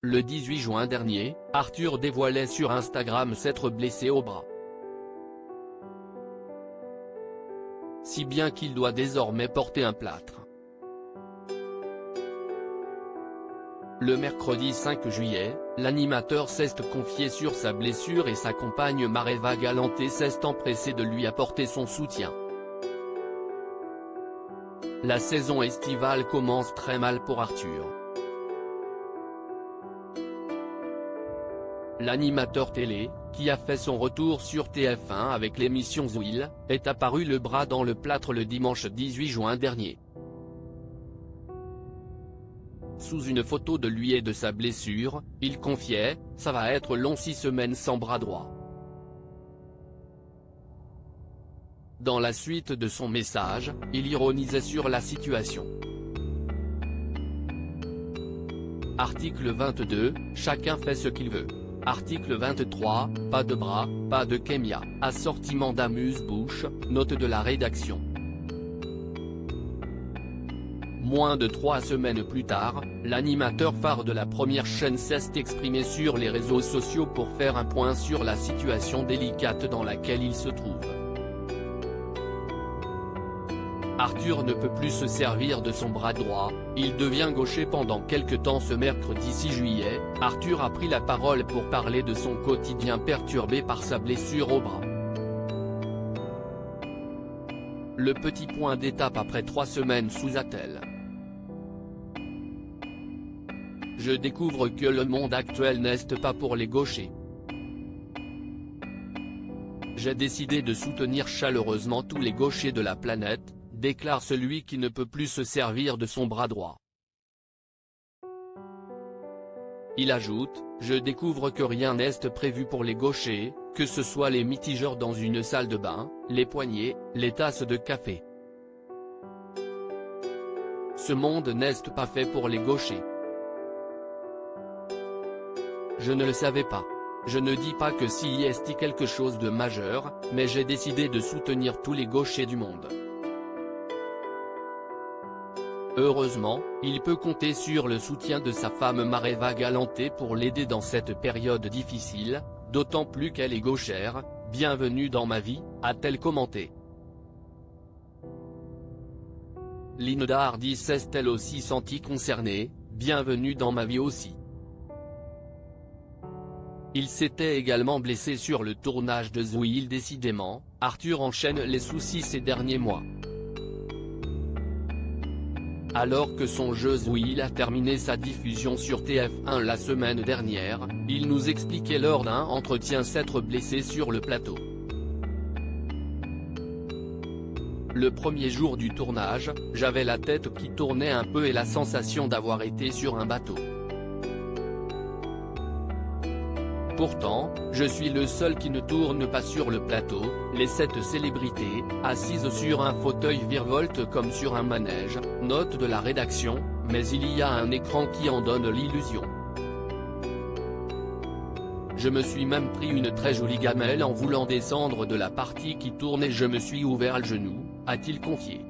Le 18 juin dernier, Arthur dévoilait sur Instagram s'être blessé au bras. Si bien qu'il doit désormais porter un plâtre. Le mercredi 5 juillet, l'animateur s'est confié sur sa blessure et sa compagne Mareva Galanté s'est empressée de lui apporter son soutien. La saison estivale commence très mal pour Arthur. L'animateur télé, qui a fait son retour sur TF1 avec l'émission Zouil, est apparu le bras dans le plâtre le dimanche 18 juin dernier. Sous une photo de lui et de sa blessure, il confiait « Ça va être long 6 semaines sans bras droit ». Dans la suite de son message, il ironisait sur la situation. Article 22, chacun fait ce qu'il veut. Article 23, pas de bras, pas de kémia, assortiment d'amuse-bouche, note de la rédaction. Moins de 3 semaines plus tard, l'animateur phare de la première chaîne s'est exprimé sur les réseaux sociaux pour faire un point sur la situation délicate dans laquelle il se trouve. Arthur ne peut plus se servir de son bras droit, il devient gaucher pendant quelque temps. Ce mercredi 6 juillet, Arthur a pris la parole pour parler de son quotidien perturbé par sa blessure au bras. Le petit point d'étape après 3 semaines sous attelle. Je découvre que le monde actuel n'est pas pour les gauchers. J'ai décidé de soutenir chaleureusement tous les gauchers de la planète, déclare celui qui ne peut plus se servir de son bras droit. Il ajoute, je découvre que rien n'est prévu pour les gauchers, que ce soit les mitigeurs dans une salle de bain, les poignées, les tasses de café. Ce monde n'est pas fait pour les gauchers. Je ne le savais pas. Je ne dis pas que s'il y est quelque chose de majeur, mais j'ai décidé de soutenir tous les gauchers du monde. Heureusement, il peut compter sur le soutien de sa femme Mareva Galanté pour l'aider dans cette période difficile, d'autant plus qu'elle est gauchère. Bienvenue dans ma vie, a-t-elle commenté. Linda Hardy s'est-elle aussi sentie concernée, bienvenue dans ma vie aussi. Il s'était également blessé sur le tournage de Zouil. Décidément, Arthur enchaîne les soucis ces derniers mois. Alors que son jeu Zouil a terminé sa diffusion sur TF1 la semaine dernière, il nous expliquait lors d'un entretien s'être blessé sur le plateau. Le premier jour du tournage, j'avais la tête qui tournait un peu et la sensation d'avoir été sur un bateau. Pourtant, je suis le seul qui ne tourne pas sur le plateau, les 7 célébrités, assises sur un fauteuil virevoltent comme sur un manège, note de la rédaction, mais il y a un écran qui en donne l'illusion. Je me suis même pris une très jolie gamelle en voulant descendre de la partie qui tourne et je me suis ouvert le genou, a-t-il confié.